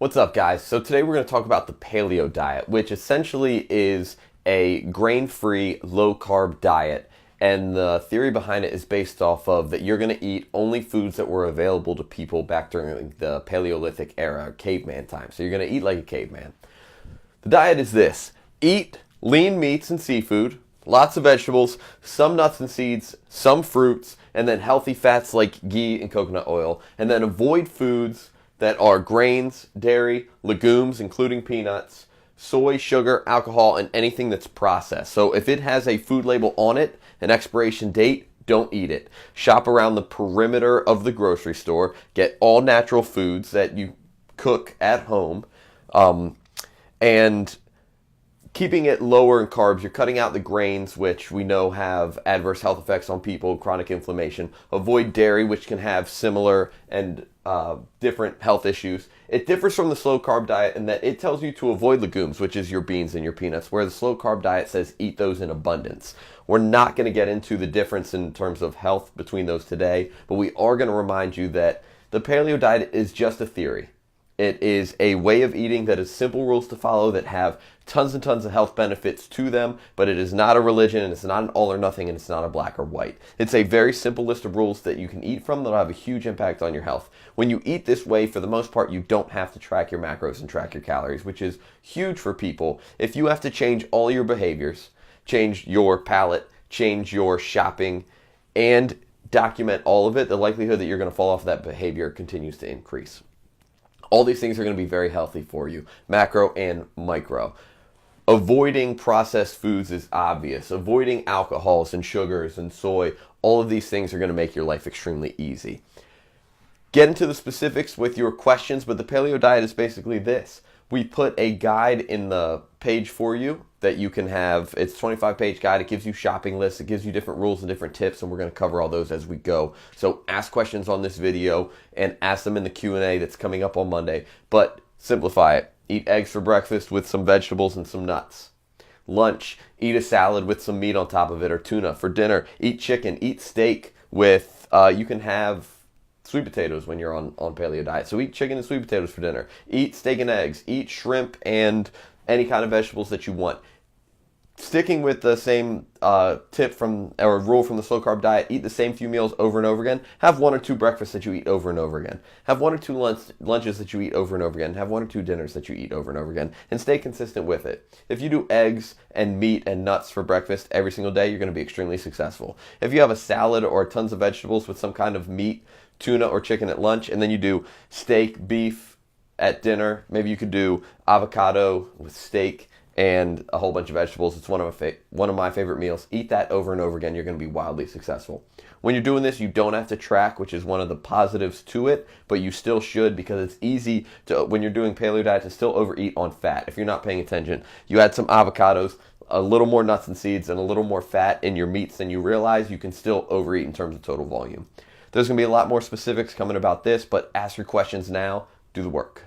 What's up, guys? So today we're going to talk about the paleo diet, which essentially is a grain-free, low-carb diet. And the theory behind it is based off of that you're going to eat only foods that were available to people back during the Paleolithic era, caveman time. So you're going to eat like a caveman. The diet is this: eat lean meats and seafood, lots of vegetables, some nuts and seeds, some fruits, and then healthy fats like ghee and coconut oil. And then avoid foods that are grains, dairy, legumes, including peanuts, soy, sugar, alcohol, and anything that's processed. So if it has a food label on it, an expiration date, don't eat it. Shop around the perimeter of the grocery store. Get all natural foods that you cook at home. And keeping it lower in carbs, you're cutting out the grains, which we know have adverse health effects on people, chronic inflammation. Avoid dairy, which can have similar and different health issues. It differs from the slow carb diet in that it tells you to avoid legumes, which is your beans and your peanuts, where the slow carb diet says eat those in abundance. We're not going to get into the difference in terms of health between those today, but we are going to remind you that the paleo diet is just a theory. It is a way of eating that has simple rules to follow that have tons and tons of health benefits to them, but it is not a religion, and it's not an all or nothing, and it's not a black or white. It's a very simple list of rules that you can eat from that will have a huge impact on your health. When you eat this way, for the most part, you don't have to track your macros and track your calories, which is huge for people. If you have to change all your behaviors, change your palate, change your shopping, and document all of it, the likelihood that you're going to fall off that behavior continues to increase. All these things are going to be very healthy for you, macro and micro. Avoiding processed foods is obvious. Avoiding alcohols and sugars and soy, all of these things are going to make your life extremely easy. Get into the specifics with your questions, but the paleo diet is basically this. We put a guide in the page for you that you can have. It's a 25-page guide. It gives you shopping lists. It gives you different rules and different tips, and we're going to cover all those as we go. So ask questions on this video and ask them in the Q&A that's coming up on Monday. But simplify it. Eat eggs for breakfast with some vegetables and some nuts. Lunch, eat a salad with some meat on top of it or tuna. For dinner, eat chicken, eat steak with, you can have sweet potatoes when you're on paleo diet. So eat chicken and sweet potatoes for dinner. Eat steak and eggs. Eat shrimp and any kind of vegetables that you want. Sticking with the same tip from or rule from the slow carb diet, eat the same few meals over and over again. Have one or two breakfasts that you eat over and over again. Have one or two lunches that you eat over and over again. Have one or two dinners that you eat over and over again. And stay consistent with it. If you do eggs and meat and nuts for breakfast every single day, you're going to be extremely successful. If you have a salad or tons of vegetables with some kind of meat, tuna or chicken at lunch, and then you do steak, beef at dinner, maybe you could do avocado with steak and a whole bunch of vegetables. It's one of my favorite meals. Eat that over and over again. You're going to be wildly successful. When you're doing this, you don't have to track, which is one of the positives to it, but you still should, because it's easy to, when you're doing paleo diet, to still overeat on fat. If you're not paying attention, you add some avocados, a little more nuts and seeds, and a little more fat in your meats than you realize, you can still overeat in terms of total volume. There's going to be a lot more specifics coming about this, but ask your questions now. Do the work.